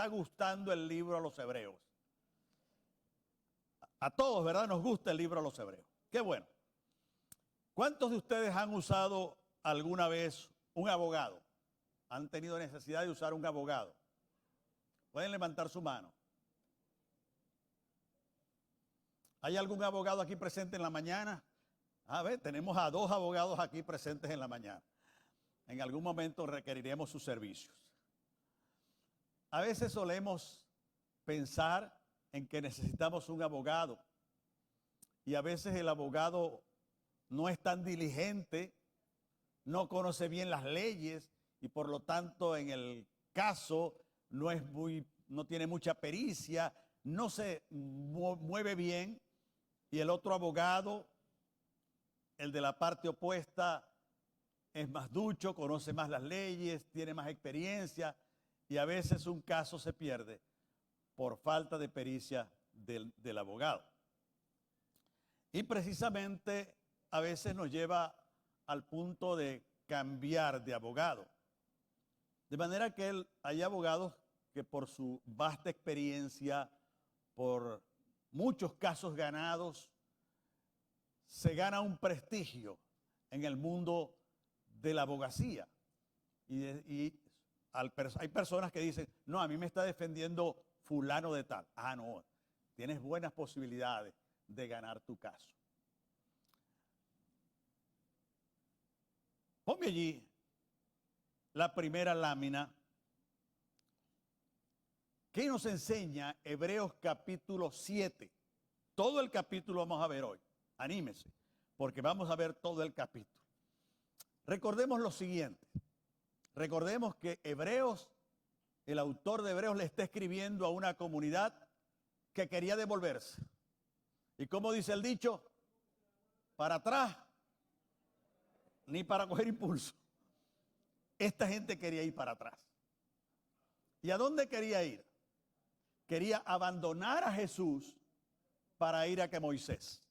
está gustando el libro a los hebreos. A todos, ¿verdad? Nos gusta el libro a los hebreos. Qué bueno. ¿Cuántos de ustedes han usado alguna vez un abogado? ¿Han tenido necesidad de usar un abogado? Pueden levantar su mano. ¿Hay algún abogado aquí presente en la mañana? A ver, tenemos a 2 abogados aquí presentes en la mañana. En algún momento requeriremos sus servicios. A veces solemos pensar en que necesitamos un abogado y a veces el abogado no es tan diligente, no conoce bien las leyes y por lo tanto en el caso no tiene mucha pericia, no se mueve bien, y el otro abogado, el de la parte opuesta, es más ducho, conoce más las leyes, tiene más experiencia y a veces un caso se pierde por falta de pericia del abogado. Y precisamente a veces nos lleva al punto de cambiar de abogado. De manera que hay abogados que por su vasta experiencia, por muchos casos ganados, se gana un prestigio en el mundo de la abogacía. Y hay personas que dicen, no, a mí me está defendiendo fulano de tal. Ah, no, tienes buenas posibilidades de ganar tu caso. Ponme allí la primera lámina. ¿Qué nos enseña Hebreos capítulo 7? Todo el capítulo vamos a ver hoy. Anímese, porque vamos a ver todo el capítulo. Recordemos lo siguiente. Recordemos que Hebreos, el autor de Hebreos le está escribiendo a una comunidad que quería devolverse. ¿Y cómo dice el dicho? Para atrás, ni para coger impulso. Esta gente quería ir para atrás. ¿Y a dónde quería ir? Quería abandonar a Jesús para ir a que Moisés.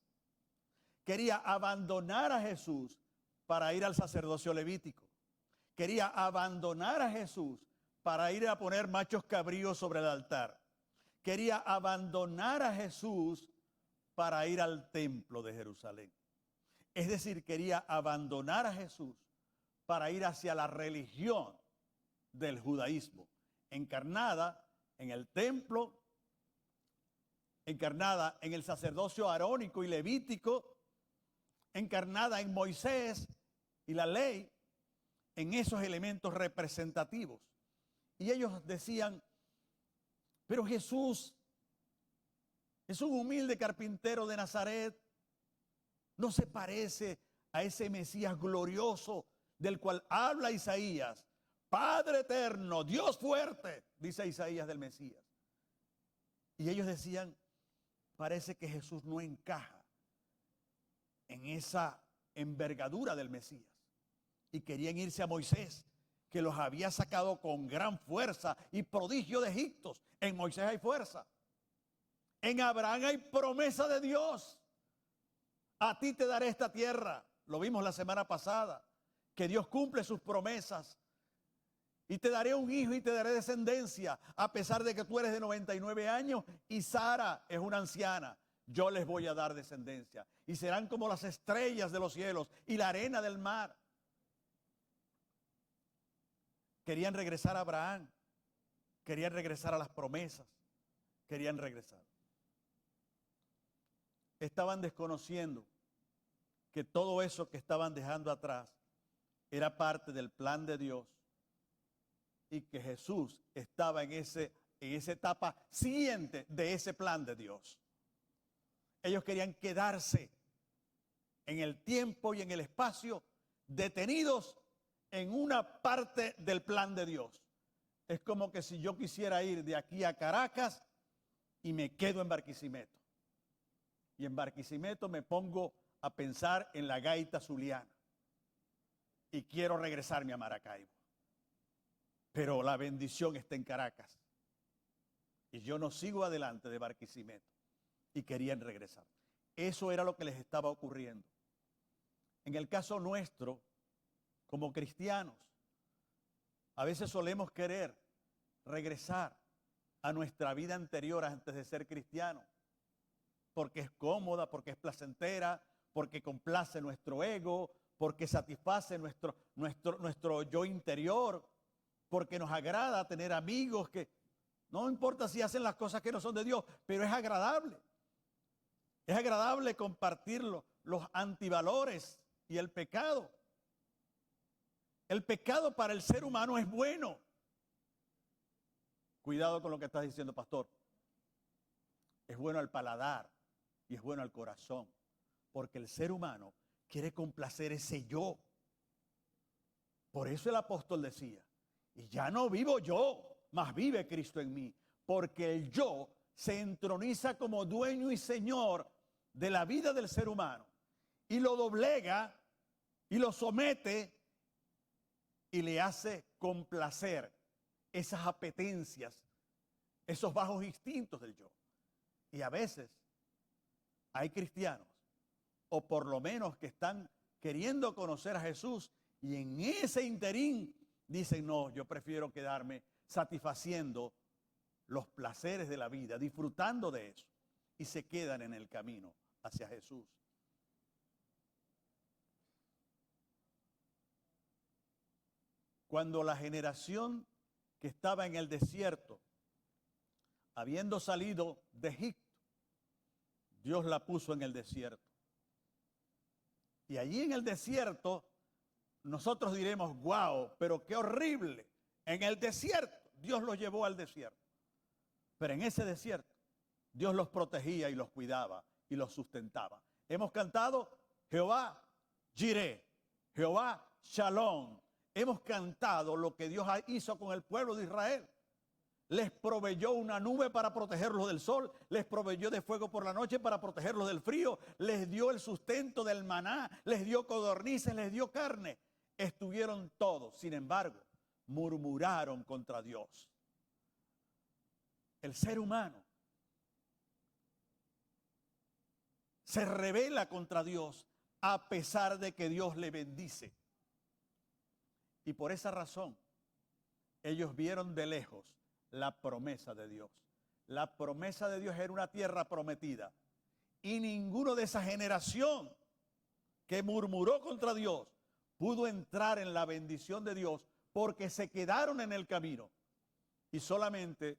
Quería abandonar a Jesús para ir al sacerdocio levítico. Quería abandonar a Jesús para ir a poner machos cabríos sobre el altar. Quería abandonar a Jesús para ir al templo de Jerusalén. Es decir, quería abandonar a Jesús para ir hacia la religión del judaísmo, encarnada en el templo, encarnada en el sacerdocio arónico y levítico, encarnada en Moisés y la ley, en esos elementos representativos. Y ellos decían, pero Jesús es un humilde carpintero de Nazaret, no se parece a ese Mesías glorioso del cual habla Isaías. Padre eterno, Dios fuerte, dice Isaías del Mesías. Y ellos decían, parece que Jesús no encaja en esa envergadura del Mesías. Y querían irse a Moisés, que los había sacado con gran fuerza y prodigio de Egipto. En Moisés hay fuerza. En Abraham hay promesa de Dios. A ti te daré esta tierra. Lo vimos la semana pasada, que Dios cumple sus promesas. Y te daré un hijo y te daré descendencia, a pesar de que tú eres de 99 años y Sara es una anciana. Yo les voy a dar descendencia. Y serán como las estrellas de los cielos y la arena del mar. Querían regresar a Abraham. Querían regresar a las promesas. Querían regresar. Estaban desconociendo que todo eso que estaban dejando atrás era parte del plan de Dios. Y que Jesús estaba en esa etapa siguiente de ese plan de Dios. Ellos querían quedarse en el tiempo y en el espacio, detenidos en una parte del plan de Dios. Es como que si yo quisiera ir de aquí a Caracas y me quedo en Barquisimeto. Y en Barquisimeto me pongo a pensar en la gaita zuliana. Y quiero regresarme a Maracaibo. Pero la bendición está en Caracas. Y yo no sigo adelante de Barquisimeto. Y querían regresar. Eso era lo que les estaba ocurriendo. En el caso nuestro, como cristianos, a veces solemos querer regresar a nuestra vida anterior antes de ser cristiano, porque es cómoda, porque es placentera, porque complace nuestro ego, porque satisface nuestro yo interior, porque nos agrada tener amigos que no importa si hacen las cosas que no son de Dios, pero es agradable. Es agradable compartir los antivalores y el pecado. El pecado para el ser humano es bueno. Cuidado con lo que estás diciendo, pastor. Es bueno al paladar y es bueno al corazón, porque el ser humano quiere complacer ese yo. Por eso el apóstol decía, y ya no vivo yo, mas vive Cristo en mí, porque el yo se entroniza como dueño y señor de la vida del ser humano y lo doblega y lo somete y le hace complacer esas apetencias, esos bajos instintos del yo. Y a veces hay cristianos, o por lo menos que están queriendo conocer a Jesús, y en ese interín dicen, no, yo prefiero quedarme satisfaciendo los placeres de la vida, disfrutando de eso, y se quedan en el camino hacia Jesús. Cuando la generación que estaba en el desierto, habiendo salido de Egipto, Dios la puso en el desierto. Y allí en el desierto, nosotros diremos, wow, pero qué horrible. En el desierto, Dios los llevó al desierto. Pero en ese desierto, Dios los protegía y los cuidaba y los sustentaba. Hemos cantado Jehová Jireh, Jehová Shalom. Hemos cantado lo que Dios hizo con el pueblo de Israel. Les proveyó una nube para protegerlos del sol, les proveyó de fuego por la noche para protegerlos del frío, les dio el sustento del maná, les dio codornices, les dio carne. Estuvieron todos, sin embargo, murmuraron contra Dios. El ser humano se rebela contra Dios a pesar de que Dios le bendice. Y por esa razón, ellos vieron de lejos la promesa de Dios. La promesa de Dios era una tierra prometida. Y ninguno de esa generación que murmuró contra Dios pudo entrar en la bendición de Dios porque se quedaron en el camino. Y solamente,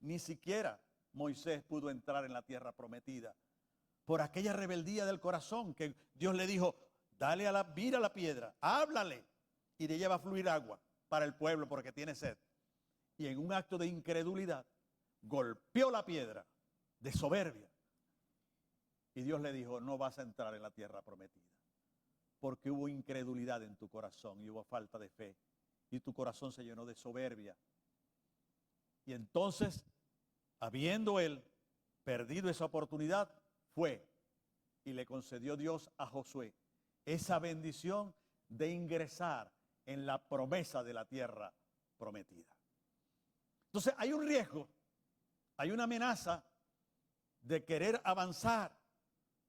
ni siquiera Moisés pudo entrar en la tierra prometida por aquella rebeldía del corazón que Dios le dijo, mira la piedra, háblale y de ella va a fluir agua para el pueblo porque tiene sed. Y en un acto de incredulidad, golpeó la piedra de soberbia. Y Dios le dijo, no vas a entrar en la tierra prometida, porque hubo incredulidad en tu corazón y hubo falta de fe. Y tu corazón se llenó de soberbia. Y entonces, habiendo él perdido esa oportunidad, fue y le concedió Dios a Josué esa bendición de ingresar en la promesa de la tierra prometida. Entonces hay un riesgo, hay una amenaza de querer avanzar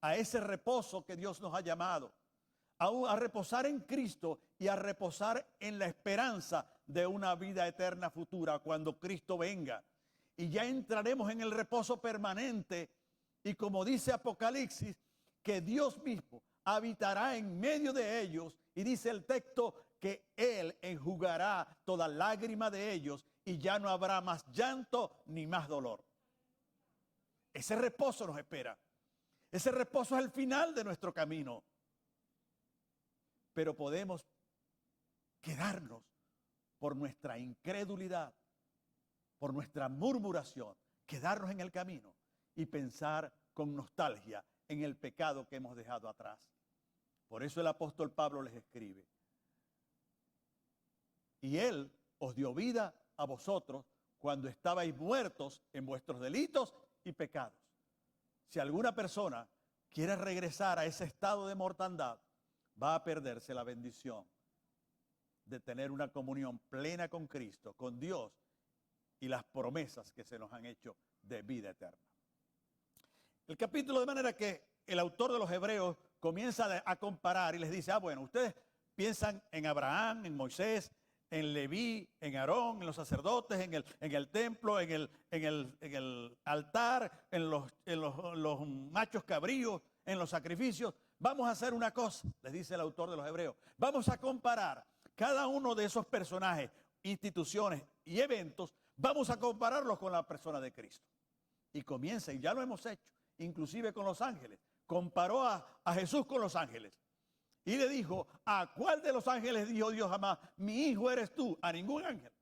a ese reposo que Dios nos ha llamado, a reposar en Cristo y a reposar en la esperanza de una vida eterna futura cuando Cristo venga. Y ya entraremos en el reposo permanente y como dice Apocalipsis, que Dios mismo habitará en medio de ellos y dice el texto que Él enjugará toda lágrima de ellos y ya no habrá más llanto ni más dolor. Ese reposo nos espera. Ese reposo es el final de nuestro camino. Pero podemos quedarnos por nuestra incredulidad, por nuestra murmuración, quedarnos en el camino y pensar con nostalgia en el pecado que hemos dejado atrás. Por eso el apóstol Pablo les escribe. Y Él os dio vida a vosotros cuando estabais muertos en vuestros delitos y pecados. Si alguna persona quiere regresar a ese estado de mortandad, va a perderse la bendición de tener una comunión plena con Cristo, con Dios y las promesas que se nos han hecho de vida eterna. El capítulo, de manera que el autor de los Hebreos comienza a comparar y les dice, bueno, ustedes piensan en Abraham, en Moisés, en Leví, en Aarón, en los sacerdotes, en el templo, en el altar, en los machos cabríos, en los sacrificios. Vamos a hacer una cosa, les dice el autor de los Hebreos. Vamos a comparar cada uno de esos personajes, instituciones y eventos, vamos a compararlos con la persona de Cristo. Y comienza, y ya lo hemos hecho, inclusive con los ángeles. Comparó a Jesús con los ángeles. Y le dijo, ¿a cuál de los ángeles dijo Dios jamás, mi hijo eres tú? A ningún ángel.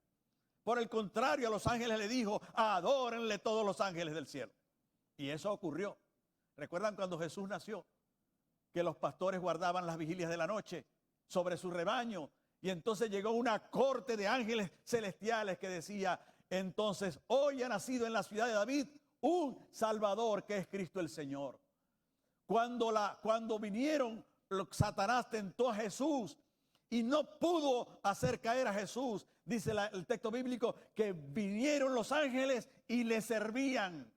Por el contrario, a los ángeles le dijo, adórenle todos los ángeles del cielo. Y eso ocurrió. ¿Recuerdan cuando Jesús nació? Que los pastores guardaban las vigilias de la noche sobre su rebaño. Y entonces llegó una corte de ángeles celestiales que decía, entonces hoy ha nacido en la ciudad de David un Salvador que es Cristo el Señor. Cuando vinieron, Satanás tentó a Jesús y no pudo hacer caer a Jesús. Dice el texto bíblico que vinieron los ángeles y le servían.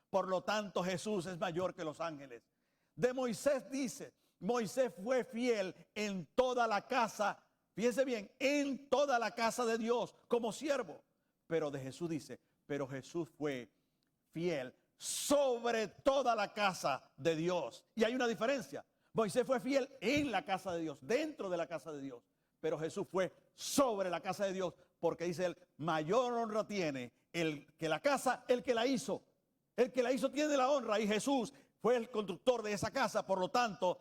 Por lo tanto, Jesús es mayor que los ángeles. De Moisés dice, Moisés fue fiel en toda la casa, fíjense bien, en toda la casa de Dios como siervo. Pero de Jesús dice, pero Jesús fue fiel sobre toda la casa de Dios. Y hay una diferencia. Moisés fue fiel en la casa de Dios, dentro de la casa de Dios. Pero Jesús fue sobre la casa de Dios, porque dice él, mayor honra tiene el que la casa, el que la hizo. El que la hizo tiene la honra y Jesús fue el constructor de esa casa. Por lo tanto,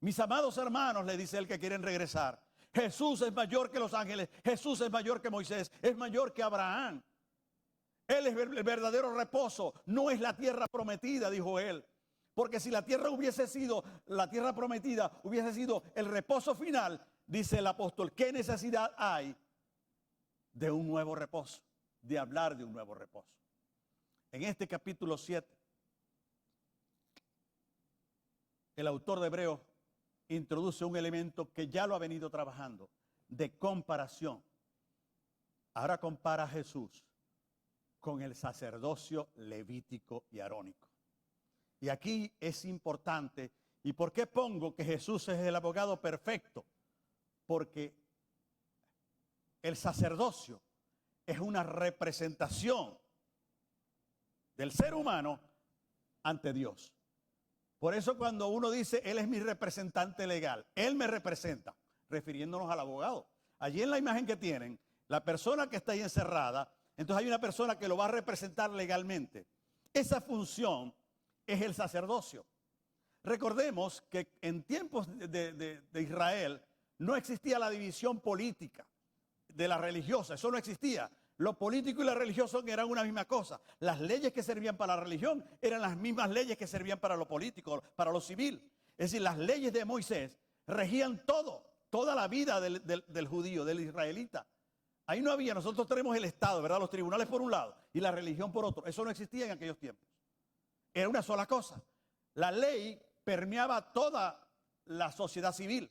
mis amados hermanos, le dice él que quieren regresar. Jesús es mayor que los ángeles, Jesús es mayor que Moisés, es mayor que Abraham. Él es el verdadero reposo, no es la tierra prometida, dijo él. Porque si la tierra prometida hubiese sido el reposo final, dice el apóstol, ¿qué necesidad hay de un nuevo reposo? De hablar de un nuevo reposo. En este capítulo 7, el autor de Hebreos introduce un elemento que ya lo ha venido trabajando, de comparación. Ahora compara a Jesús con el sacerdocio levítico y arónico. Y aquí es importante. ¿Y por qué pongo que Jesús es el abogado perfecto? Porque el sacerdocio es una representación del ser humano ante Dios. Por eso cuando uno dice, Él es mi representante legal, Él me representa, refiriéndonos al abogado. Allí en la imagen que tienen, la persona que está ahí encerrada, entonces hay una persona que lo va a representar legalmente. Esa función es el sacerdocio. Recordemos que en tiempos de Israel no existía la división política de la religiosa, eso no existía. Lo político y lo religioso eran una misma cosa. Las leyes que servían para la religión eran las mismas leyes que servían para lo político, para lo civil. Es decir, las leyes de Moisés regían toda la vida del judío, del israelita. Ahí no había, nosotros tenemos el Estado, ¿verdad? Los tribunales por un lado y la religión por otro. Eso no existía en aquellos tiempos. Era una sola cosa. La ley permeaba toda la sociedad civil.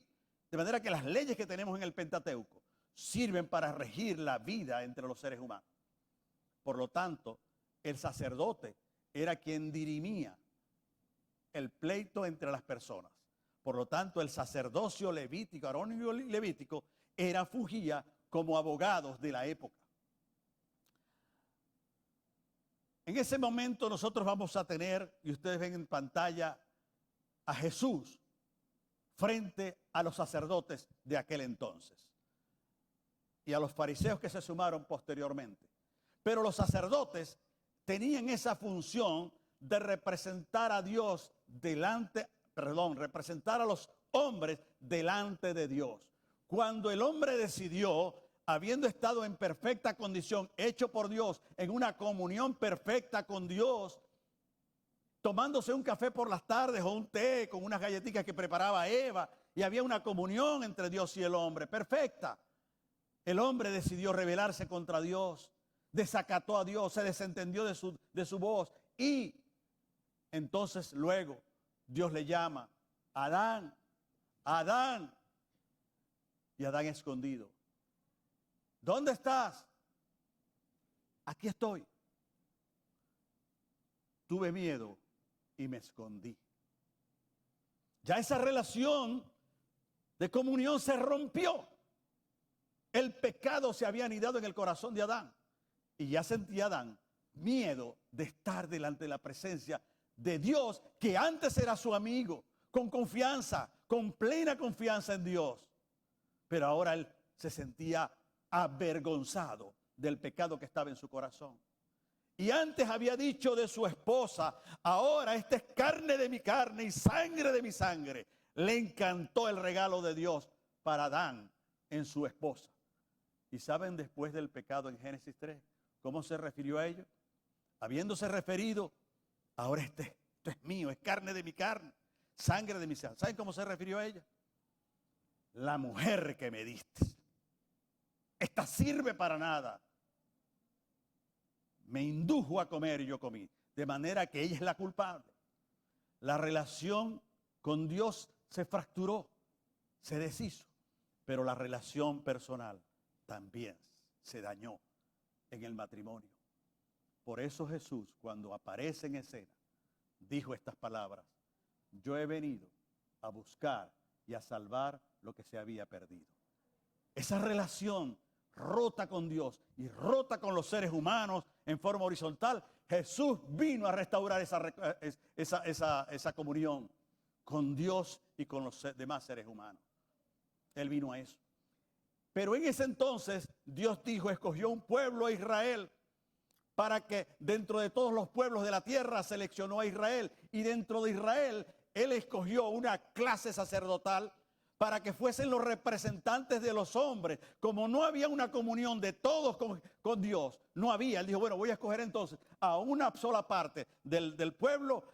De manera que las leyes que tenemos en el Pentateuco sirven para regir la vida entre los seres humanos. Por lo tanto, el sacerdote era quien dirimía el pleito entre las personas. Por lo tanto, el sacerdocio levítico, arónico y levítico, fungía como abogados de la época. En ese momento nosotros vamos a tener, y ustedes ven en pantalla, a Jesús frente a los sacerdotes de aquel entonces y a los fariseos que se sumaron posteriormente. Pero los sacerdotes tenían esa función de representar a Dios representar a los hombres delante de Dios. Cuando el hombre decidió, habiendo estado en perfecta condición, hecho por Dios, en una comunión perfecta con Dios, tomándose un café por las tardes o un té con unas galletitas que preparaba Eva, y había una comunión entre Dios y el hombre, perfecta. El hombre decidió rebelarse contra Dios, desacató a Dios, se desentendió de su voz, y entonces luego Dios le llama, Adán, Adán, y Adán escondido. ¿Dónde estás? Aquí estoy. Tuve miedo y me escondí. Ya esa relación de comunión se rompió. El pecado se había anidado en el corazón de Adán. Y ya sentía Adán miedo de estar delante de la presencia de Dios, que antes era su amigo, con confianza, con plena confianza en Dios. Pero ahora él se sentía avergonzado del pecado que estaba en su corazón. Y antes había dicho de su esposa, ahora esta es carne de mi carne y sangre de mi sangre. Le encantó el regalo de Dios para Adán en su esposa. ¿Y saben después del pecado en Génesis 3 cómo se refirió a ello? Habiéndose referido, ahora esto es mío, es carne de mi carne, sangre de mi sangre. ¿Saben cómo se refirió a ella? La mujer que me diste. Esta sirve para nada. Me indujo a comer y yo comí. De manera que ella es la culpable. La relación con Dios se fracturó, se deshizo. Pero la relación personal también se dañó en el matrimonio. Por eso Jesús, cuando aparece en escena, dijo estas palabras: yo he venido a buscar y a salvar lo que se había perdido. Esa relación rota con Dios y rota con los seres humanos en forma horizontal, Jesús vino a restaurar esa comunión con Dios y con los demás seres humanos. Él vino a eso. Pero en ese entonces Dios dijo, escogió un pueblo a Israel, para que dentro de todos los pueblos de la tierra seleccionó a Israel. Y dentro de Israel, Él escogió una clase sacerdotal para que fuesen los representantes de los hombres. Como no había una comunión de todos con Dios, no había. Él dijo, bueno, voy a escoger entonces a una sola parte del pueblo,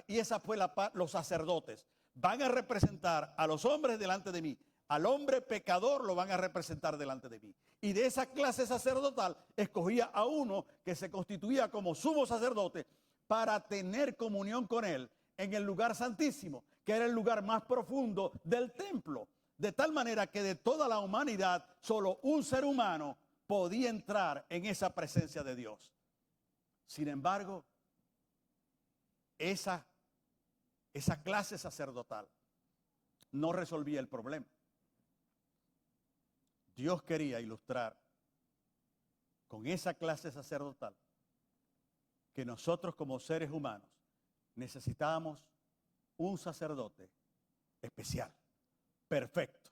y esa fue los sacerdotes. Van a representar a los hombres delante de mí. Al hombre pecador lo van a representar delante de mí. Y de esa clase sacerdotal escogía a uno que se constituía como sumo sacerdote para tener comunión con él en el lugar santísimo, que era el lugar más profundo del templo. De tal manera que de toda la humanidad, solo un ser humano podía entrar en esa presencia de Dios. Sin embargo, esa clase sacerdotal no resolvía el problema. Dios quería ilustrar con esa clase sacerdotal que nosotros como seres humanos necesitábamos un sacerdote especial, perfecto.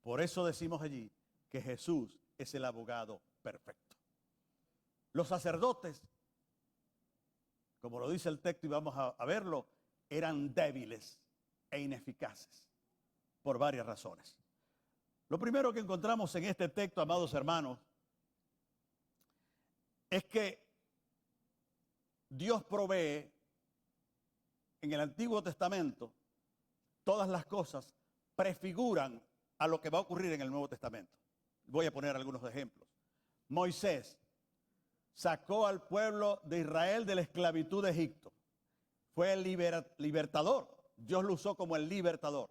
Por eso decimos allí que Jesús es el abogado perfecto. Los sacerdotes, como lo dice el texto y vamos a verlo, eran débiles e ineficaces por varias razones. Lo primero que encontramos en este texto, amados hermanos, es que Dios provee en el Antiguo Testamento todas las cosas prefiguran a lo que va a ocurrir en el Nuevo Testamento. Voy a poner algunos ejemplos. Moisés sacó al pueblo de Israel de la esclavitud de Egipto. Fue el libertador. Dios lo usó como el libertador.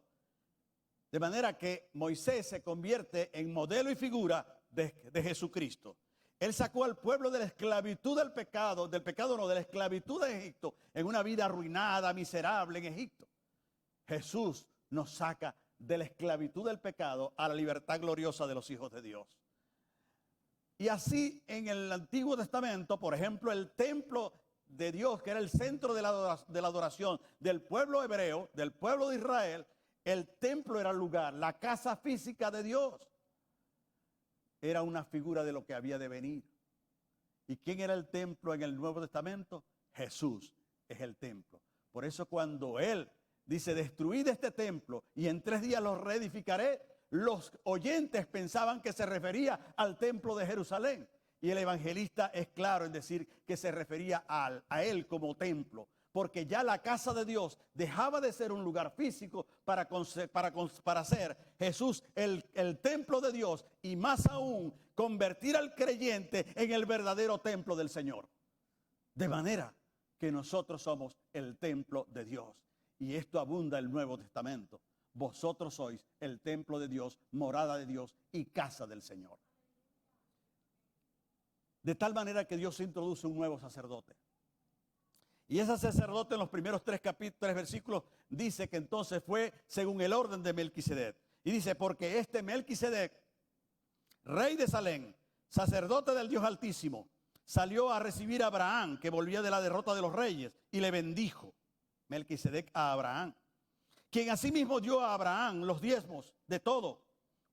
De manera que Moisés se convierte en modelo y figura de Jesucristo. Él sacó al pueblo de la esclavitud de la esclavitud de Egipto, en una vida arruinada, miserable en Egipto. Jesús nos saca de la esclavitud del pecado a la libertad gloriosa de los hijos de Dios. Y así en el Antiguo Testamento, por ejemplo, el templo de Dios, que era el centro de la adoración del pueblo hebreo, del pueblo de Israel, el templo era el lugar, la casa física de Dios. Era una figura de lo que había de venir. ¿Y quién era el templo en el Nuevo Testamento? Jesús es el templo. Por eso cuando Él dice, destruid este templo y en 3 días lo reedificaré, los oyentes pensaban que se refería al templo de Jerusalén. Y el evangelista es claro en decir que se refería a Él como templo. Porque ya la casa de Dios dejaba de ser un lugar físico para ser Jesús el templo de Dios, y más aún convertir al creyente en el verdadero templo del Señor. De manera que nosotros somos el templo de Dios. Y esto abunda en el Nuevo Testamento. Vosotros sois el templo de Dios, morada de Dios y casa del Señor. De tal manera que Dios introduce un nuevo sacerdote. Y ese sacerdote en los primeros 3 versículos dice que entonces fue según el orden de Melquisedec. Y dice, porque este Melquisedec rey de Salem, sacerdote del Dios Altísimo, salió a recibir a Abraham, que volvía de la derrota de los reyes, y le bendijo Melquisedec a Abraham, quien asimismo dio a Abraham los diezmos de todo,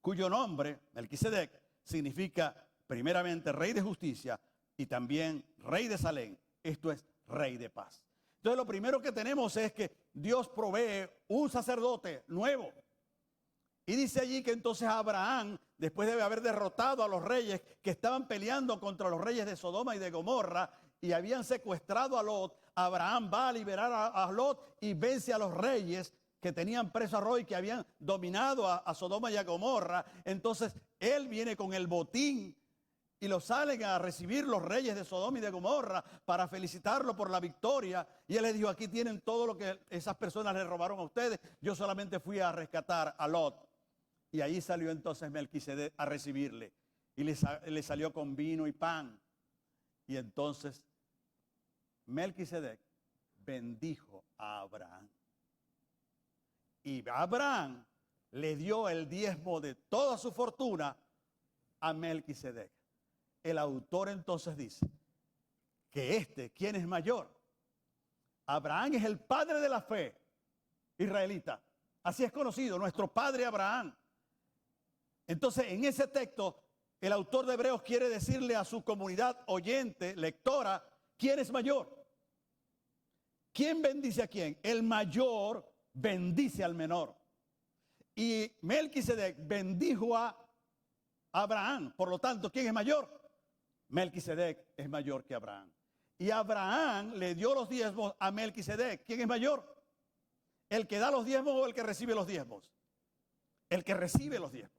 cuyo nombre, Melquisedec, significa primeramente rey de justicia y también rey de Salem, esto es rey de paz. Entonces lo primero que tenemos es que Dios provee un sacerdote nuevo. Y dice allí que entonces Abraham, después de haber derrotado a los reyes que estaban peleando contra los reyes de Sodoma y de Gomorra y habían secuestrado a Lot, Abraham va a liberar a Lot y vence a los reyes que tenían preso a Lot y que habían dominado a Sodoma y a Gomorra. Entonces él viene con el botín y lo salen a recibir los reyes de Sodoma y de Gomorra para felicitarlo por la victoria. Y él les dijo, aquí tienen todo lo que esas personas le robaron a ustedes. Yo solamente fui a rescatar a Lot. Y ahí salió entonces Melquisedec a recibirle. Y le salió con vino y pan. Y entonces Melquisedec bendijo a Abraham. Y Abraham le dio el diezmo de toda su fortuna a Melquisedec. El autor entonces dice que ¿quién es mayor? Abraham es el padre de la fe israelita. Así es conocido, nuestro padre Abraham. Entonces, en ese texto, el autor de Hebreos quiere decirle a su comunidad oyente, lectora, ¿quién es mayor? ¿Quién bendice a quién? El mayor bendice al menor. Y Melquisedec bendijo a Abraham. Por lo tanto, ¿quién es mayor? Melquisedec es mayor que Abraham. Y Abraham le dio los diezmos a Melquisedec. ¿Quién es mayor? ¿El que da los diezmos o el que recibe los diezmos? El que recibe los diezmos.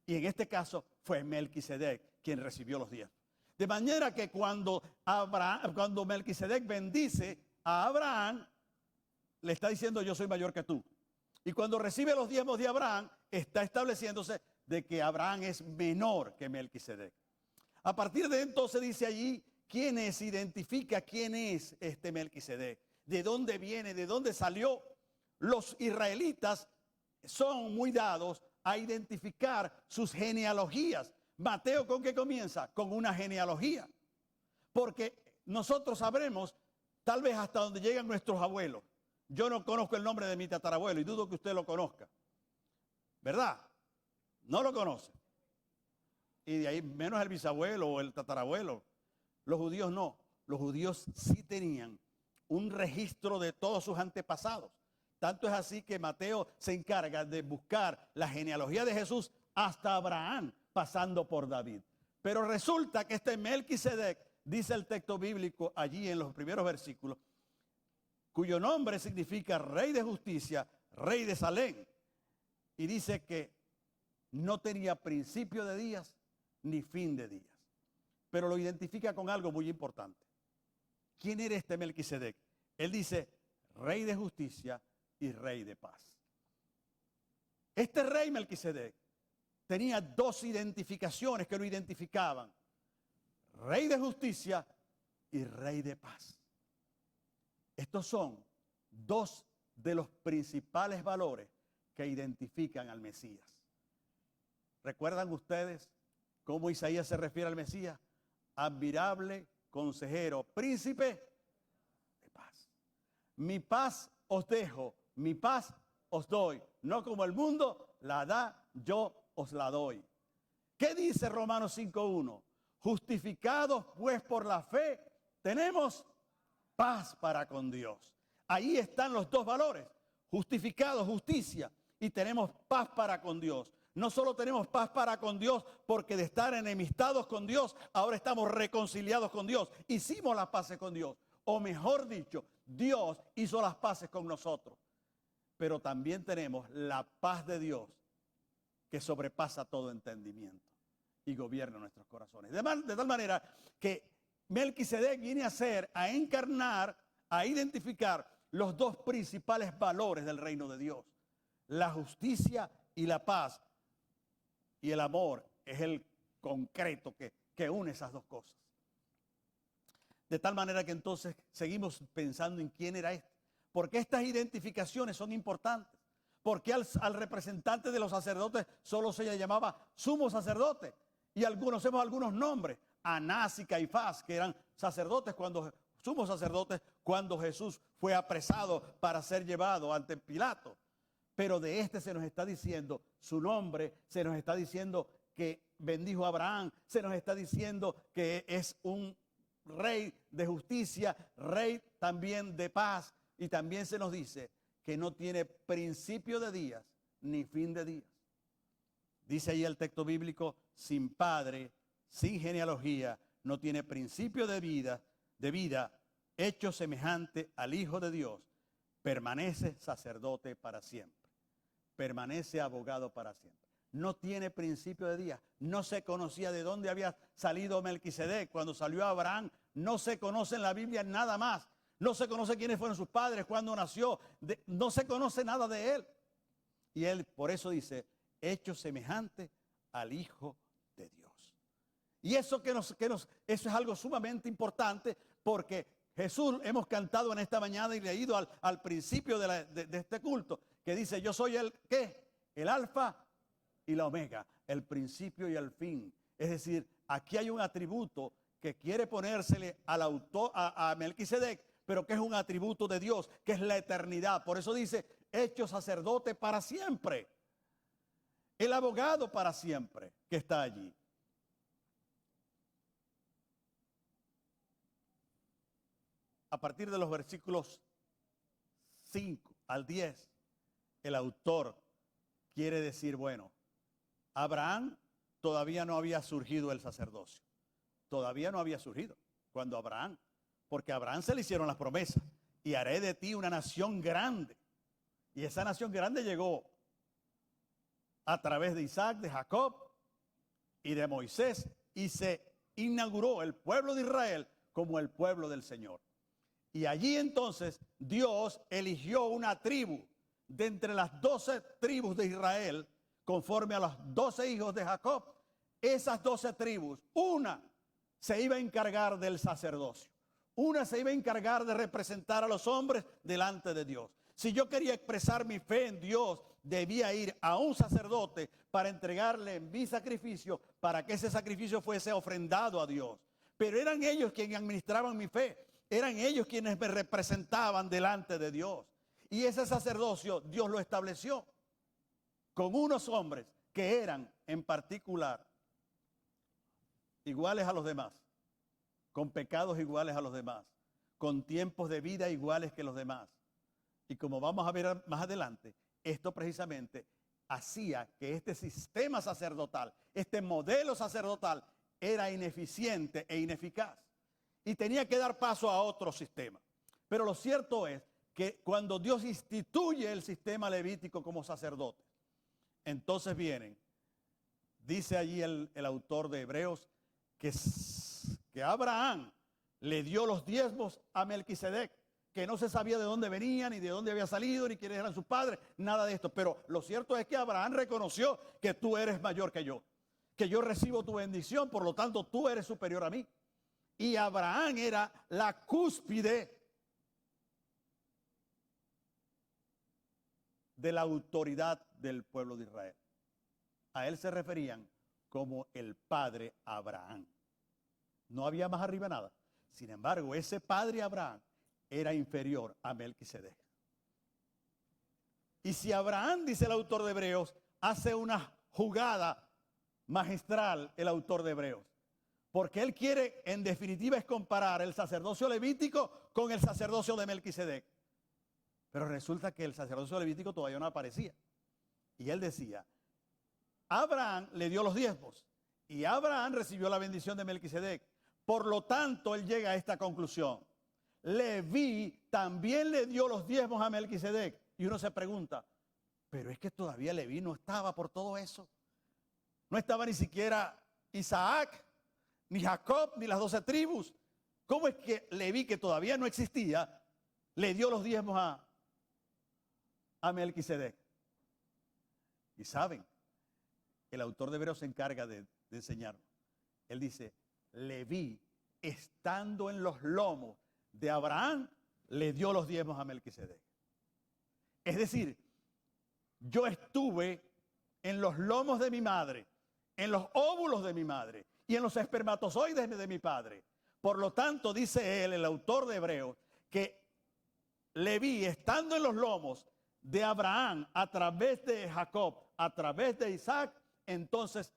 Y en este caso fue Melquisedec quien recibió los diezmos. De manera que cuando Melquisedec bendice a Abraham, le está diciendo yo soy mayor que tú. Y cuando recibe los diezmos de Abraham, está estableciéndose de que Abraham es menor que Melquisedec. A partir de entonces dice allí identifica quién es este Melquisedec, de dónde viene, de dónde salió. Los israelitas son muy dados a identificar sus genealogías. Mateo, ¿con qué comienza? Con una genealogía. Porque nosotros sabremos tal vez hasta donde llegan nuestros abuelos. Yo no conozco el nombre de mi tatarabuelo y dudo que usted lo conozca. ¿Verdad? No lo conoce. Y de ahí menos el bisabuelo o el tatarabuelo. Los judíos no. Los judíos sí tenían un registro de todos sus antepasados. Tanto es así que Mateo se encarga de buscar la genealogía de Jesús hasta Abraham, pasando por David. Pero resulta que este Melquisedec, dice el texto bíblico allí en los primeros versículos, cuyo nombre significa rey de justicia, rey de Salem. Y dice que no tenía principio de días ni fin de días. Pero lo identifica con algo muy importante. ¿Quién era este Melquisedec? Él dice, rey de justicia y rey de paz. Este rey Melquisedec tenía dos identificaciones que lo identificaban. Rey de justicia y rey de paz. Estos son dos de los principales valores que identifican al Mesías. ¿Recuerdan ustedes cómo Isaías se refiere al Mesías? Admirable, consejero, príncipe de paz. Mi paz os dejo, mi paz os doy. No como el mundo la da, yo os la doy. ¿Qué dice Romanos 5:1? Justificados pues por la fe, tenemos paz para con Dios. Ahí están los dos valores. Justificados, justicia, y tenemos paz para con Dios. No solo tenemos paz para con Dios porque de estar enemistados con Dios, ahora estamos reconciliados con Dios. Hicimos las paces con Dios. O mejor dicho, Dios hizo las paces con nosotros. Pero también tenemos la paz de Dios que sobrepasa todo entendimiento y gobierna nuestros corazones. De tal manera que Melquisedec viene a encarnar, a identificar los dos principales valores del reino de Dios. La justicia y la paz. Y el amor es el concreto que une esas dos cosas. De tal manera que entonces seguimos pensando en quién era este. Porque estas identificaciones son importantes. Porque al representante de los sacerdotes solo se le llamaba sumo sacerdote. Y conocemos algunos nombres, Anás y Caifás, que eran sacerdotes sumos sacerdotes cuando Jesús fue apresado para ser llevado ante Pilato. Pero de este se nos está diciendo su nombre, se nos está diciendo que bendijo a Abraham, se nos está diciendo que es un rey de justicia, rey también de paz, y también se nos dice que no tiene principio de días ni fin de días. Dice ahí el texto bíblico, sin padre, sin genealogía, no tiene principio de vida, hecho semejante al Hijo de Dios, permanece sacerdote para siempre, permanece abogado para siempre. No tiene principio de días, no se conocía de dónde había salido Melquisedec. Cuando salió Abraham, no se conoce en la Biblia nada más. No se conoce quiénes fueron sus padres, cuándo nació, no se conoce nada de él. Y él por eso dice, hecho semejante al Hijo de Dios. Y eso eso es algo sumamente importante, porque Jesús, hemos cantado en esta mañana y leído al principio de este culto, que dice, yo soy el alfa y la omega, el principio y el fin. Es decir, aquí hay un atributo que quiere ponérsele al autor, a Melquisedec, pero que es un atributo de Dios, que es la eternidad. Por eso dice, hecho sacerdote para siempre. El abogado para siempre que está allí. A partir de los versículos 5 al 10, el autor quiere decir, bueno, Abraham todavía no había surgido el sacerdocio. Todavía no había surgido cuando Abraham, porque a Abraham se le hicieron las promesas, y haré de ti una nación grande. Y esa nación grande llegó a través de Isaac, de Jacob y de Moisés, y se inauguró el pueblo de Israel como el pueblo del Señor. Y allí entonces Dios eligió una tribu de entre las 12 tribus de Israel, conforme a los 12 hijos de Jacob. Esas 12 tribus, una se iba a encargar del sacerdocio. Una se iba a encargar de representar a los hombres delante de Dios. Si yo quería expresar mi fe en Dios, debía ir a un sacerdote para entregarle mi sacrificio, para que ese sacrificio fuese ofrendado a Dios. Pero eran ellos quienes administraban mi fe, eran ellos quienes me representaban delante de Dios. Y ese sacerdocio Dios lo estableció con unos hombres que eran en particular iguales a los demás, con pecados iguales a los demás, con tiempos de vida iguales que los demás. Y como vamos a ver más adelante, esto precisamente hacía que este sistema sacerdotal, este modelo sacerdotal, era ineficiente e ineficaz. Y tenía que dar paso a otro sistema. Pero lo cierto es que cuando Dios instituye el sistema levítico como sacerdote, entonces dice allí el autor de Hebreos, que Abraham le dio los diezmos a Melquisedec, que no se sabía de dónde venía, ni de dónde había salido, ni quiénes eran sus padres, nada de esto. Pero lo cierto es que Abraham reconoció que tú eres mayor que yo recibo tu bendición, por lo tanto tú eres superior a mí. Y Abraham era la cúspide de la autoridad del pueblo de Israel. A él se referían como el padre Abraham. No había más arriba nada. Sin embargo, ese padre Abraham era inferior a Melquisedec. Y si Abraham, dice el autor de Hebreos, hace una jugada magistral, el autor de Hebreos, porque él quiere, en definitiva, es comparar el sacerdocio levítico con el sacerdocio de Melquisedec. Pero resulta que el sacerdocio levítico todavía no aparecía. Y él decía, Abraham le dio los diezmos y Abraham recibió la bendición de Melquisedec. Por lo tanto, él llega a esta conclusión. Leví también le dio los diezmos a Melquisedec. Y uno se pregunta, pero es que todavía Leví no estaba por todo eso. No estaba ni siquiera Isaac, ni Jacob, ni las 12 tribus. ¿Cómo es que Leví, que todavía no existía, le dio los diezmos a Melquisedec? Y saben, el autor de Hebreos se encarga de enseñarnos. Él dice, Leví, estando en los lomos de Abraham, le dio los diezmos a Melquisedec. Es decir, yo estuve en los lomos de mi madre en los óvulos de mi madre y en los espermatozoides de mi padre. Por lo tanto, dice él, el autor de Hebreos, que Leví, estando en los lomos de Abraham a través de Jacob, a través de Isaac, entonces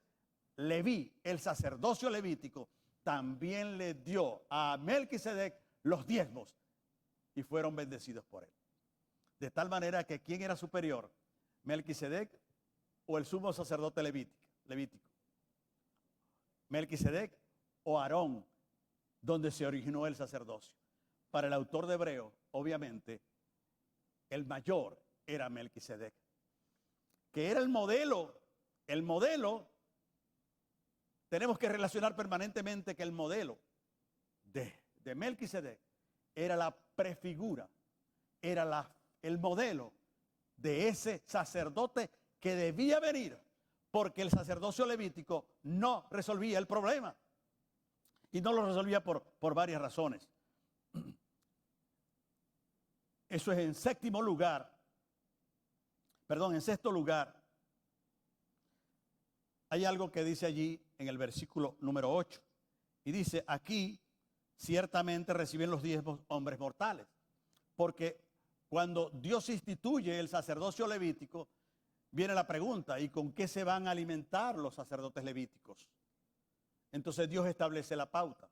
Leví, el sacerdocio levítico, también le dio a Melquisedec los diezmos y fueron bendecidos por él. De tal manera que ¿quién era superior? ¿Melquisedec o el sumo sacerdote levítico? ¿Melquisedec o Aarón, donde se originó el sacerdocio? Para el autor de Hebreos, obviamente, el mayor era Melquisedec, que era el modelo. El modelo, tenemos que relacionar permanentemente que el modelo de Melquisedec era la prefigura, era el modelo de ese sacerdote que debía venir, porque el sacerdocio levítico no resolvía el problema. Y no lo resolvía por varias razones. Eso es en sexto lugar. Hay algo que dice allí en el versículo número 8. Y dice, aquí ciertamente reciben los diezmos hombres mortales. Porque cuando Dios instituye el sacerdocio levítico, viene la pregunta, ¿y con qué se van a alimentar los sacerdotes levíticos? Entonces Dios establece la pauta.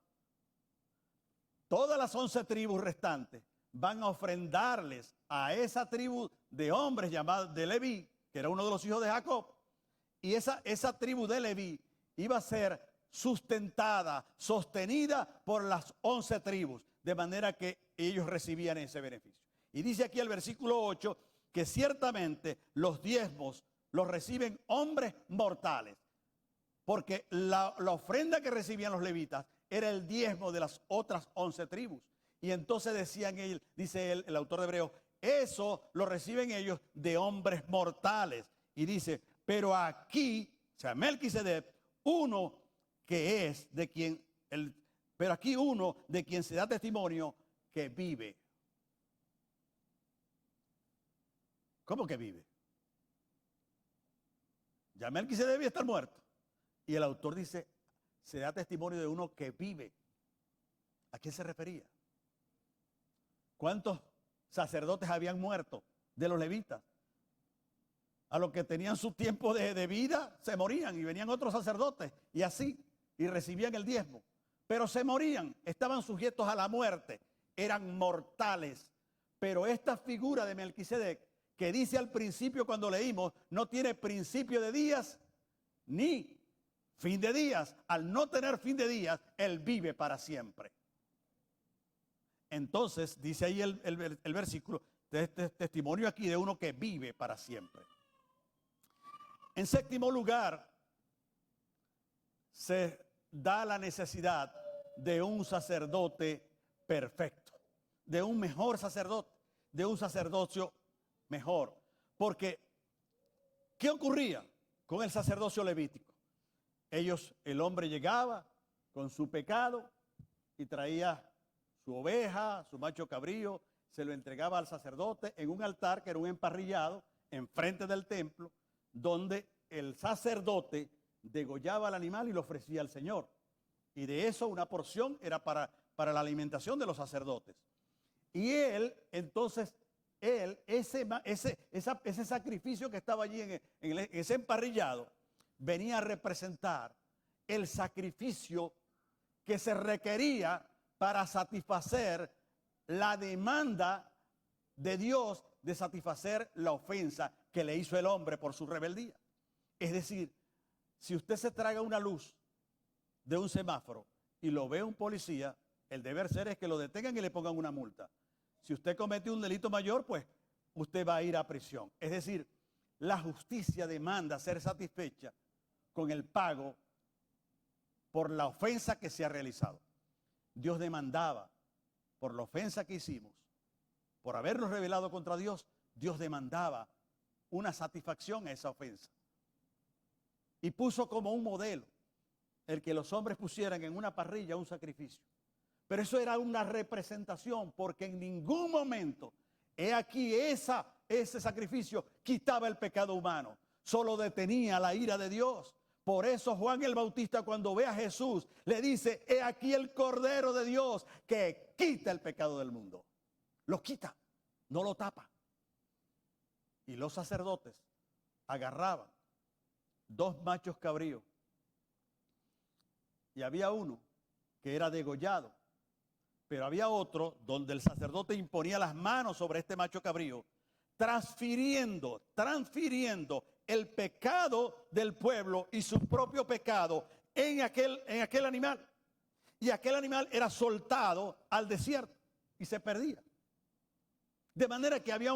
Todas las 11 tribus restantes van a ofrendarles a esa tribu de hombres llamada de Leví, que era uno de los hijos de Jacob, y esa tribu de Leví iba a ser sustentada, sostenida por las 11 tribus, de manera que ellos recibían ese beneficio. Y dice aquí el versículo 8 que ciertamente los diezmos los reciben hombres mortales, porque la ofrenda que recibían los levitas era el diezmo de las otras 11 tribus. Y entonces decían ellos, dice el autor de Hebreos, eso lo reciben ellos de hombres mortales. Y dice, pero aquí, o sea, Melquisedec, uno de quien se da testimonio que vive. ¿Cómo que vive? Ya Melquisedec debía estar muerto. Y el autor dice, se da testimonio de uno que vive. ¿A quién se refería? ¿Cuántos sacerdotes habían muerto de los levitas? A los que tenían su tiempo de vida, se morían y venían otros sacerdotes y así, y recibían el diezmo. Pero se morían, estaban sujetos a la muerte, eran mortales. Pero esta figura de Melquisedec, que dice al principio cuando leímos, no tiene principio de días ni fin de días. Al no tener fin de días, él vive para siempre. Entonces, dice ahí el versículo, testimonio aquí de uno que vive para siempre. En séptimo lugar, se da la necesidad de un sacerdote perfecto, de un mejor sacerdote, de un sacerdocio mejor. Porque, ¿qué ocurría con el sacerdocio levítico? El hombre llegaba con su pecado y traía su oveja, su macho cabrío, se lo entregaba al sacerdote en un altar que era un emparrillado enfrente del templo, donde el sacerdote degollaba al animal y lo ofrecía al Señor. Y de eso una porción era para la alimentación de los sacerdotes. Y ese sacrificio que estaba allí en ese emparrillado, venía a representar el sacrificio que se requería para satisfacer la demanda de Dios de satisfacer la ofensa que le hizo el hombre por su rebeldía. Es decir, si usted se traga una luz de un semáforo y lo ve un policía, el deber ser es que lo detengan y le pongan una multa. Si usted comete un delito mayor, pues usted va a ir a prisión. Es decir, la justicia demanda ser satisfecha con el pago por la ofensa que se ha realizado. Dios demandaba por la ofensa que hicimos, por habernos rebelado contra Dios, Dios demandaba una satisfacción a esa ofensa. Y puso como un modelo el que los hombres pusieran en una parrilla un sacrificio. Pero eso era una representación, porque en ningún momento, ese sacrificio quitaba el pecado humano, solo detenía la ira de Dios. Por eso Juan el Bautista, cuando ve a Jesús, le dice: he aquí el Cordero de Dios que quita el pecado del mundo. Lo quita, no lo tapa. Y los sacerdotes agarraban 2 machos cabríos, y había uno que era degollado, pero había otro donde el sacerdote imponía las manos sobre este macho cabrío, transfiriendo el pecado del pueblo y su propio pecado en aquel animal. Y aquel animal era soltado al desierto y se perdía. De manera que había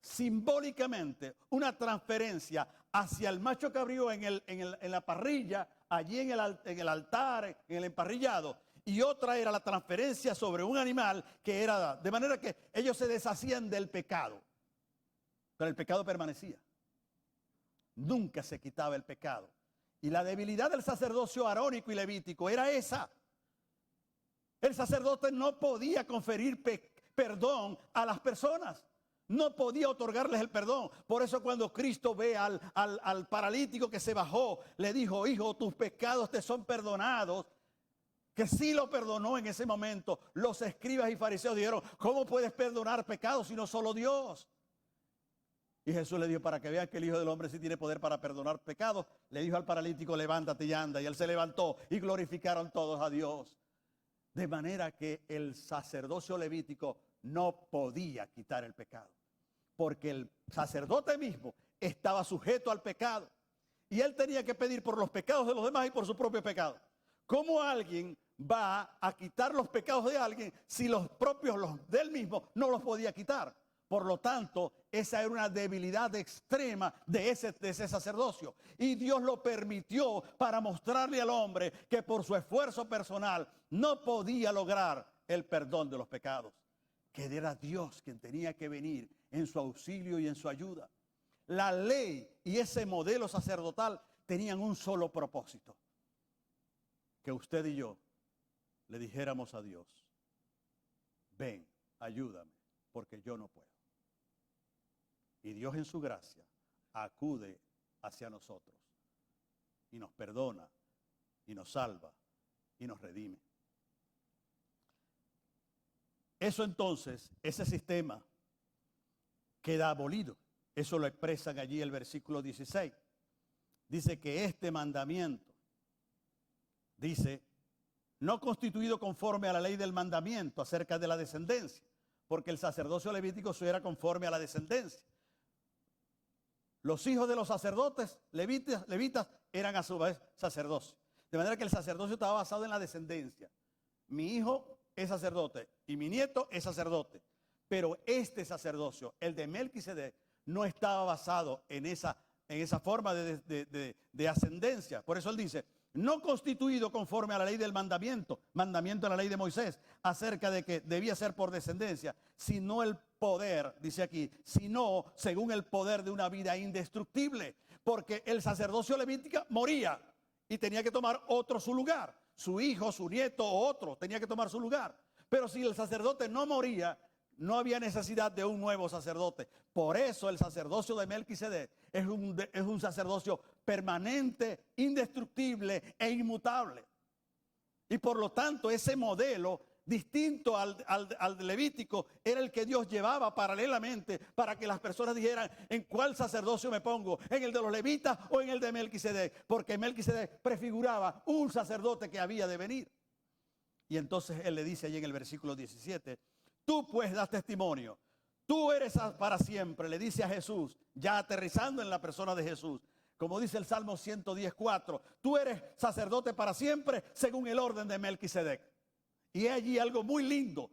simbólicamente una transferencia hacia el macho cabrío en la parrilla, allí en el altar, en el emparrillado, y otra era la transferencia sobre un animal que era, de manera que ellos se deshacían del pecado, pero el pecado permanecía. Nunca se quitaba el pecado. Y la debilidad del sacerdocio arónico y levítico era esa. El sacerdote no podía conferir perdón a las personas. No podía otorgarles el perdón. Por eso cuando Cristo ve al paralítico que se bajó, le dijo: hijo, tus pecados te son perdonados. Que sí lo perdonó en ese momento. Los escribas y fariseos dijeron: ¿cómo puedes perdonar pecados si no solo Dios? Y Jesús le dijo: para que vean que el Hijo del Hombre sí tiene poder para perdonar pecados, le dijo al paralítico: levántate y anda. Y él se levantó y glorificaron todos a Dios. De manera que el sacerdocio levítico no podía quitar el pecado, porque el sacerdote mismo estaba sujeto al pecado y él tenía que pedir por los pecados de los demás y por su propio pecado. ¿Cómo alguien va a quitar los pecados de alguien si los de él mismo no los podía quitar? Por lo tanto, esa era una debilidad extrema de ese sacerdocio. Y Dios lo permitió para mostrarle al hombre que por su esfuerzo personal no podía lograr el perdón de los pecados. Que era Dios quien tenía que venir en su auxilio y en su ayuda. La ley y ese modelo sacerdotal tenían un solo propósito: que usted y yo le dijéramos a Dios: ven, ayúdame, porque yo no puedo. Y Dios en su gracia acude hacia nosotros y nos perdona y nos salva y nos redime. Eso entonces, ese sistema queda abolido. Eso lo expresan allí el versículo 16. Dice que este mandamiento, dice, no constituido conforme a la ley del mandamiento acerca de la descendencia, porque el sacerdocio levítico era conforme a la descendencia. Los hijos de los sacerdotes levitas eran a su vez sacerdocio. De manera que el sacerdocio estaba basado en la descendencia. Mi hijo es sacerdote y mi nieto es sacerdote. Pero este sacerdocio, el de Melquisedec, no estaba basado en esa forma de ascendencia. Por eso él dice: no constituido conforme a la ley del mandamiento de la ley de Moisés, acerca de que debía ser por descendencia, sino el poder, dice aquí, sino según el poder de una vida indestructible. Porque el sacerdocio levítico moría y tenía que tomar otro su lugar. Su hijo, su nieto o otro tenía que tomar su lugar. Pero si el sacerdote no moría, no había necesidad de un nuevo sacerdote. Por eso el sacerdocio de Melquisedec es un sacerdocio permanente, indestructible e inmutable. Y por lo tanto ese modelo distinto al levítico era el que Dios llevaba paralelamente para que las personas dijeran: ¿en cuál sacerdocio me pongo? ¿En el de los levitas o en el de Melquisedec? Porque Melquisedec prefiguraba un sacerdote que había de venir. Y entonces él le dice allí en el versículo 17: tú pues das testimonio, tú eres para siempre, le dice a Jesús, ya aterrizando en la persona de Jesús. Como dice el Salmo 110:4, tú eres sacerdote para siempre según el orden de Melquisedec. Y hay allí algo muy lindo.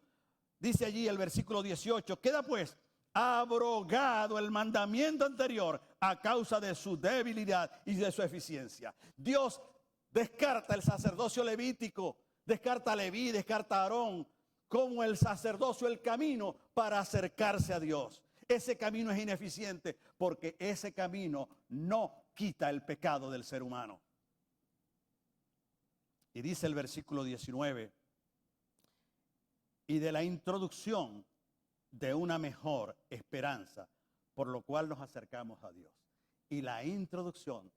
Dice allí el versículo 18, queda pues abrogado el mandamiento anterior a causa de su debilidad y de su eficiencia. Dios descarta el sacerdocio levítico, descarta a Leví, descarta a Aarón como el sacerdocio, el camino para acercarse a Dios. Ese camino es ineficiente porque ese camino no quita el pecado del ser humano. Y dice el versículo 19, y de la introducción de una mejor esperanza, por lo cual nos acercamos a Dios. Y la introducción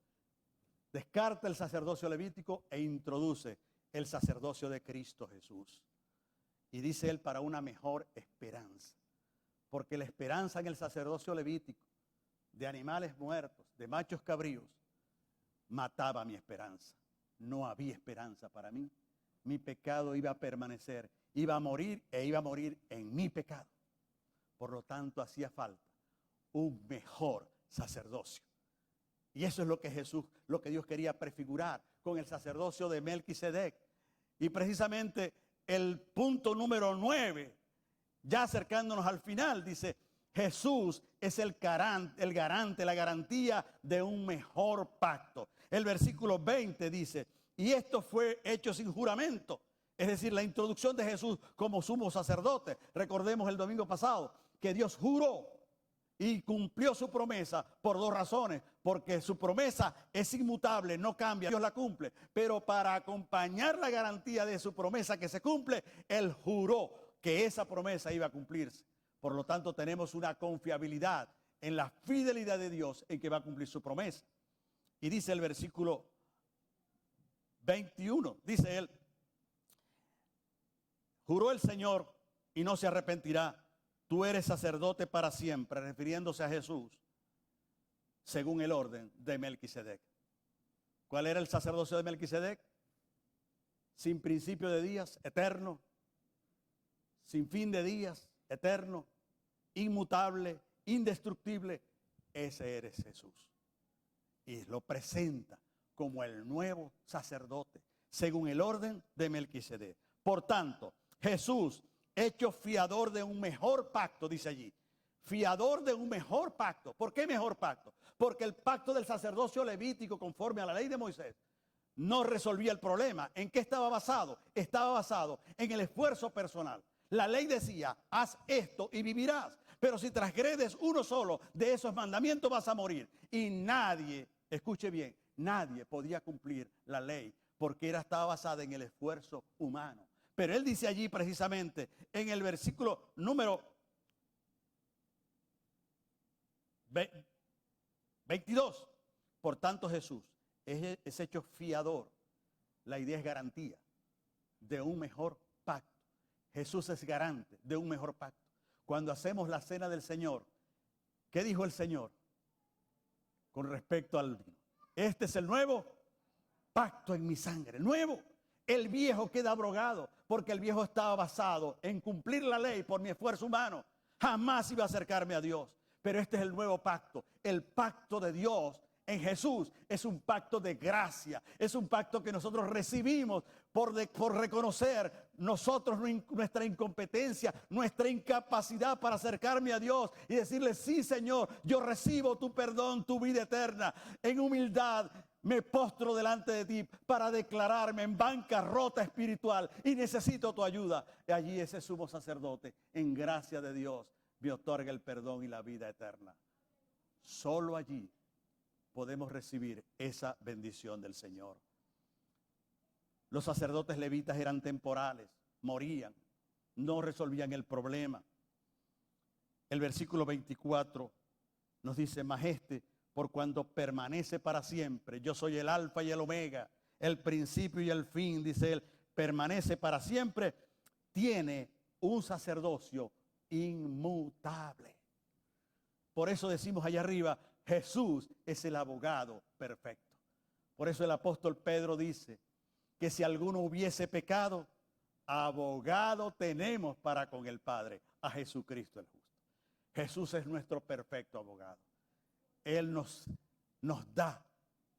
Descarta el sacerdocio levítico e introduce el sacerdocio de Cristo Jesús. Y dice él, para una mejor esperanza. Porque la esperanza en el sacerdocio levítico, de animales muertos, de machos cabríos, mataba mi esperanza. No había esperanza para mí. Mi pecado iba a permanecer, iba a morir e iba a morir en mi pecado. Por lo tanto, hacía falta un mejor sacerdocio. Y eso es lo que Dios quería prefigurar con el sacerdocio de Melquisedec. Y precisamente el punto número 9, ya acercándonos al final, dice, Jesús es el garante, la garantía de un mejor pacto. El versículo 20 dice, y esto fue hecho sin juramento. Es decir, la introducción de Jesús como sumo sacerdote. Recordemos el domingo pasado que Dios juró y cumplió su promesa por dos razones. Porque su promesa es inmutable, no cambia, Dios la cumple. Pero para acompañar la garantía de su promesa que se cumple, Él juró que esa promesa iba a cumplirse. Por lo tanto, tenemos una confiabilidad en la fidelidad de Dios en que va a cumplir su promesa. Y dice el versículo 21, dice él, juró el Señor y no se arrepentirá. Tú eres sacerdote para siempre, refiriéndose a Jesús, según el orden de Melquisedec. ¿Cuál era el sacerdocio de Melquisedec? Sin principio de días, eterno. Sin fin de días, eterno. Inmutable, indestructible. Ese eres Jesús. Y lo presenta como el nuevo sacerdote, según el orden de Melquisedec. Por tanto, Jesús, hecho fiador de un mejor pacto, dice allí. Fiador de un mejor pacto. ¿Por qué mejor pacto? Porque el pacto del sacerdocio levítico, conforme a la ley de Moisés, no resolvía el problema. ¿En qué estaba basado? Estaba basado en el esfuerzo personal. La ley decía, haz esto y vivirás. Pero si transgredes uno solo de esos mandamientos vas a morir. Y nadie, escuche bien, nadie podía cumplir la ley porque estaba basada en el esfuerzo humano. Pero él dice allí precisamente en el versículo número 22. Por tanto, Jesús es hecho fiador. La idea es garantía de un mejor pacto. Jesús es garante de un mejor pacto. Cuando hacemos la cena del Señor, ¿qué dijo el Señor con respecto al vino? Este es el nuevo pacto en mi sangre. Nuevo. El viejo queda abrogado porque el viejo estaba basado en cumplir la ley por mi esfuerzo humano. Jamás iba a acercarme a Dios. Pero este es el nuevo pacto. El pacto de Dios en Jesús es un pacto de gracia. Es un pacto que nosotros recibimos por reconocer nosotros nuestra incompetencia, nuestra incapacidad para acercarme a Dios y decirle, sí, Señor, yo recibo tu perdón, tu vida eterna. En humildad me postro delante de ti para declararme en bancarrota espiritual y necesito tu ayuda. Y allí ese sumo sacerdote, en gracia de Dios, me otorga el perdón y la vida eterna. Solo allí podemos recibir esa bendición del Señor. Los sacerdotes levitas eran temporales, morían, no resolvían el problema. El versículo 24 nos dice, mas este, por cuanto permanece para siempre, yo soy el alfa y el omega, el principio y el fin, dice él, permanece para siempre, tiene un sacerdocio inmutable. Por eso decimos allá arriba, Jesús es el abogado perfecto. Por eso el apóstol Pedro dice que si alguno hubiese pecado, abogado tenemos para con el Padre, a Jesucristo el justo. Jesús es nuestro perfecto abogado. Él nos da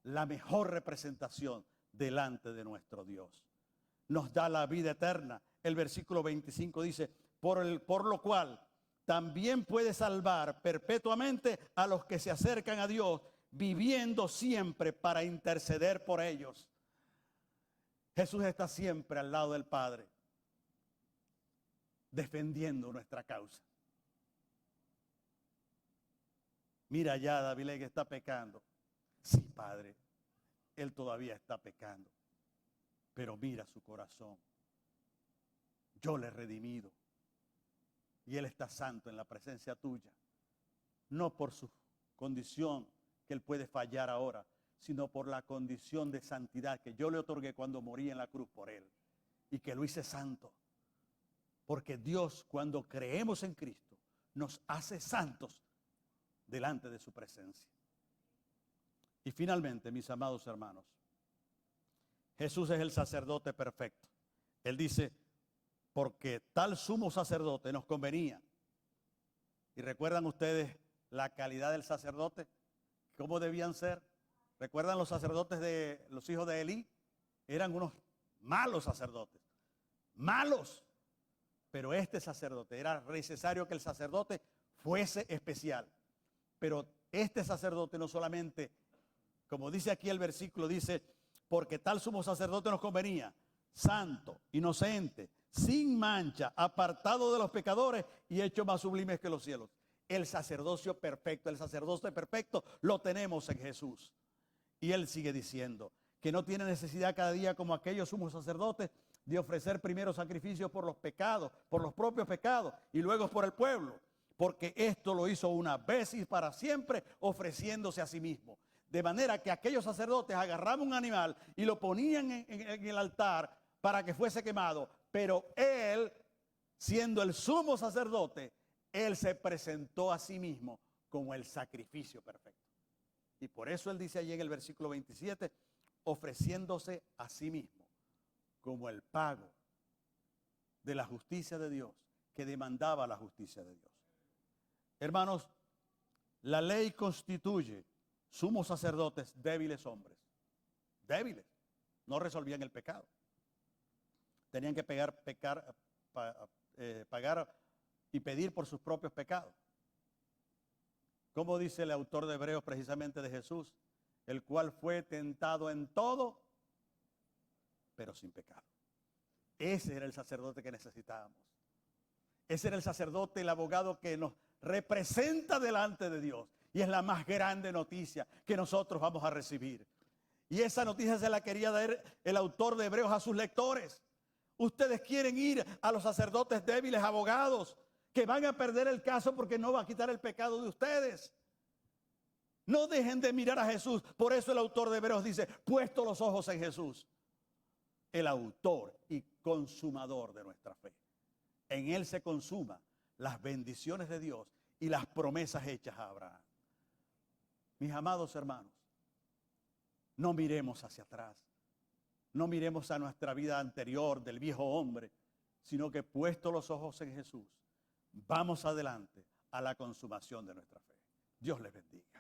la mejor representación delante de nuestro Dios. Nos da la vida eterna. El versículo 25 dice, por lo cual también puede salvar perpetuamente a los que se acercan a Dios, viviendo siempre para interceder por ellos. Jesús está siempre al lado del Padre, defendiendo nuestra causa. Mira ya, David, que está pecando. Sí, Padre, él todavía está pecando. Pero mira su corazón. Yo le he redimido. Y él está santo en la presencia tuya. No por su condición, que él puede fallar ahora, sino por la condición de santidad que yo le otorgué cuando morí en la cruz por él y que lo hice santo. Porque Dios, cuando creemos en Cristo, nos hace santos delante de su presencia. Y finalmente, mis amados hermanos, Jesús es el sacerdote perfecto. Él dice, porque tal sumo sacerdote nos convenía. ¿Y recuerdan ustedes la calidad del sacerdote? ¿Cómo debían ser? ¿Recuerdan los sacerdotes de los hijos de Elí? Eran unos malos sacerdotes. Malos. Pero este sacerdote, era necesario que el sacerdote fuese especial. Pero este sacerdote no solamente, como dice aquí el versículo, dice, porque tal sumo sacerdote nos convenía, santo, inocente, sin mancha, apartado de los pecadores y hecho más sublimes que los cielos. El sacerdocio perfecto lo tenemos en Jesús. Y él sigue diciendo que no tiene necesidad cada día como aquellos sumos sacerdotes de ofrecer primero sacrificios por los pecados, por los propios pecados y luego por el pueblo. Porque esto lo hizo una vez y para siempre ofreciéndose a sí mismo. De manera que aquellos sacerdotes agarraban un animal y lo ponían en el altar para que fuese quemado. Pero él, siendo el sumo sacerdote, él se presentó a sí mismo como el sacrificio perfecto. Y por eso él dice allí en el versículo 27, ofreciéndose a sí mismo como el pago de la justicia de Dios, que demandaba la justicia de Dios. Hermanos, la ley constituye sumos sacerdotes débiles hombres. Débiles. No resolvían el pecado. Tenían que pagar y pedir por sus propios pecados. Como dice el autor de Hebreos precisamente de Jesús, el cual fue tentado en todo, pero sin pecado. Ese era el sacerdote que necesitábamos. Ese era el sacerdote, el abogado que nos representa delante de Dios. Y es la más grande noticia que nosotros vamos a recibir. Y esa noticia se la quería dar el autor de Hebreos a sus lectores. Ustedes quieren ir a los sacerdotes débiles, abogados, que van a perder el caso porque no va a quitar el pecado de ustedes. No dejen de mirar a Jesús. Por eso el autor de Hebreos dice, puesto los ojos en Jesús, el autor y consumador de nuestra fe. En él se consuman las bendiciones de Dios y las promesas hechas a Abraham. Mis amados hermanos, no miremos hacia atrás. No miremos a nuestra vida anterior del viejo hombre, sino que puesto los ojos en Jesús, vamos adelante a la consumación de nuestra fe. Dios les bendiga.